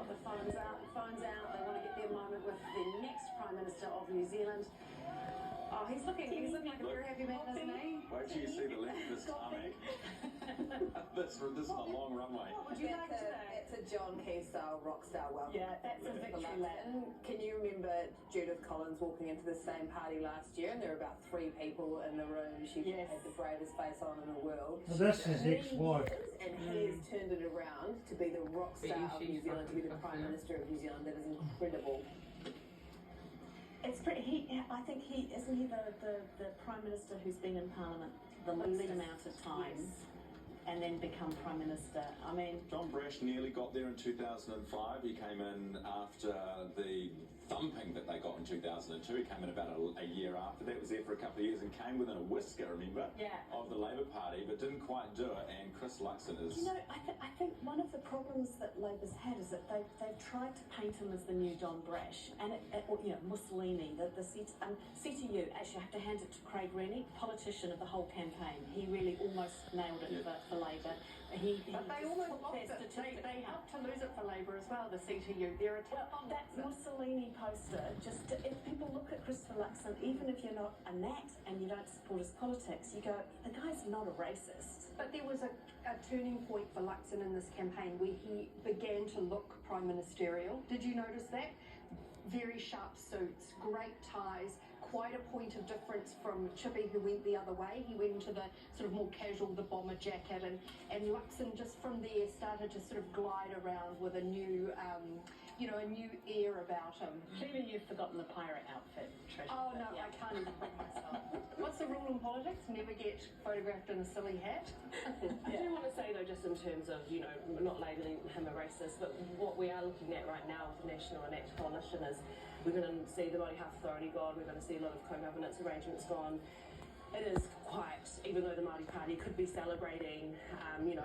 got the phones out. They want to get their moment with the next Prime Minister of New Zealand. Oh, he's looking like a very happy man, isn't he? Wait till you see the length of this tarmac. This is a long runway. What would you like today? It's a John Key style rock star welcome. Yeah, that's a victory lap. Can you remember Judith Collins walking into the same party last year, and there were about 3 people in the room? She had the bravest face on in the world. Well, that's his ex-wife. And he has turned it around to be the rock star of New Zealand, to be the Prime Minister of New Zealand. That is incredible. It's pretty. I think isn't he the Prime Minister who's been in Parliament the least amount of times. Yes. And then become Prime Minister. I mean, John Brash nearly got there in 2005. He came in after the thumping that they got in 2002. He came in about a year after that, was there for a couple of years and came within a whisker, remember? Yeah. Of the Labour Party, but didn't quite do it. And Chris Luxon is... You know, I think one of the problems that Labour's had is that they've tried to paint him as the new John Brash. And, Mussolini, the CTU, actually I have to hand it to Craig Rennie, politician of the whole campaign. He really almost nailed it for Labour. But they almost lost it. They helped to lose it for Labour as well, the CTU. They're that Mussolini poster, if people look at Christopher Luxon, even if you're not a nat and you don't support his politics, you go, the guy's not a racist. But there was a turning point for Luxon in this campaign where he began to look prime ministerial. Did you notice that? Very sharp suits, great ties, quite a point of difference from Chippy, who went the other way. He went into the sort of more casual, the bomber jacket, and Luxon just from there started to sort of glide around with a new, a new air about him. Clearly you've forgotten the pirate outfit, Trish. Oh no, yeah. I can't even bring myself. What's the rule in politics? Never get photographed in a silly hat. I do want to say though, just in terms of, not labelling him a racist, but what we are looking at right now with the National Enact Coalition is we're going to see the Māori Health Authority gone, we're going to see a lot of co-governance arrangements gone. It is quite, even though the Māori Party could be celebrating, many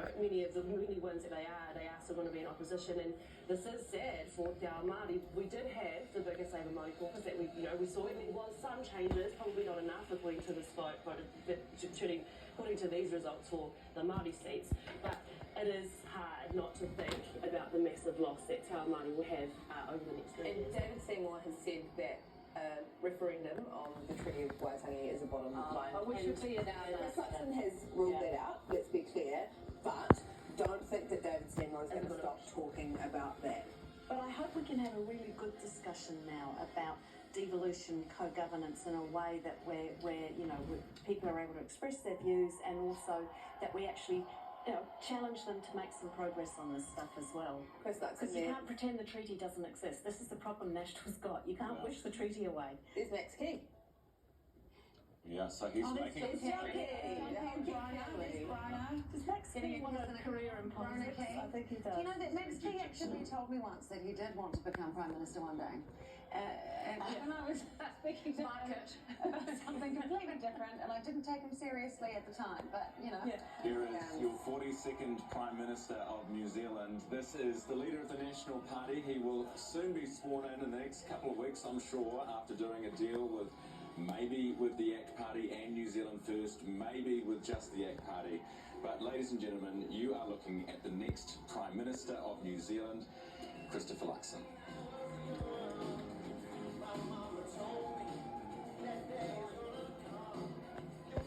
wins that they are still going to be in opposition, and this is sad for Te Ao Māori. We did have the biggest Labour Māori caucus that we saw, and there was some changes, probably not enough according to this vote, according to these results for the Māori seats, but it is hard not to think about the massive loss that Te Ao Māori will have over the next 3 years. And David Seymour has said that referendum on the Treaty of Waitangi is a bottom line. We should be Chris Luxon has ruled that out, let's be clear, but don't think that David Seymour is going to stop talking about that. But I hope we can have a really good discussion now about devolution, co-governance in a way that where people are able to express their views, and also that we actually challenge them to make some progress on this stuff as well. Because you can't pretend the treaty doesn't exist. This is the problem National's got. You can't wish the treaty away. There's Max Key. Yeah, so he's making... Does Max Key want a career in politics? I think he does. Do you know that Max Key actually told me once that he did want to become Prime Minister one day? And when I was speaking to him about something completely different, and I didn't take him seriously at the time, but, Here is your 42nd Prime Minister of New Zealand. This is the leader of the National Party. He will soon be sworn in the next couple of weeks, I'm sure, after doing a deal with maybe with the ACT Party and New Zealand First, maybe with just the ACT Party. But ladies and gentlemen, you are looking at the next Prime Minister of New Zealand, Christopher Luxon.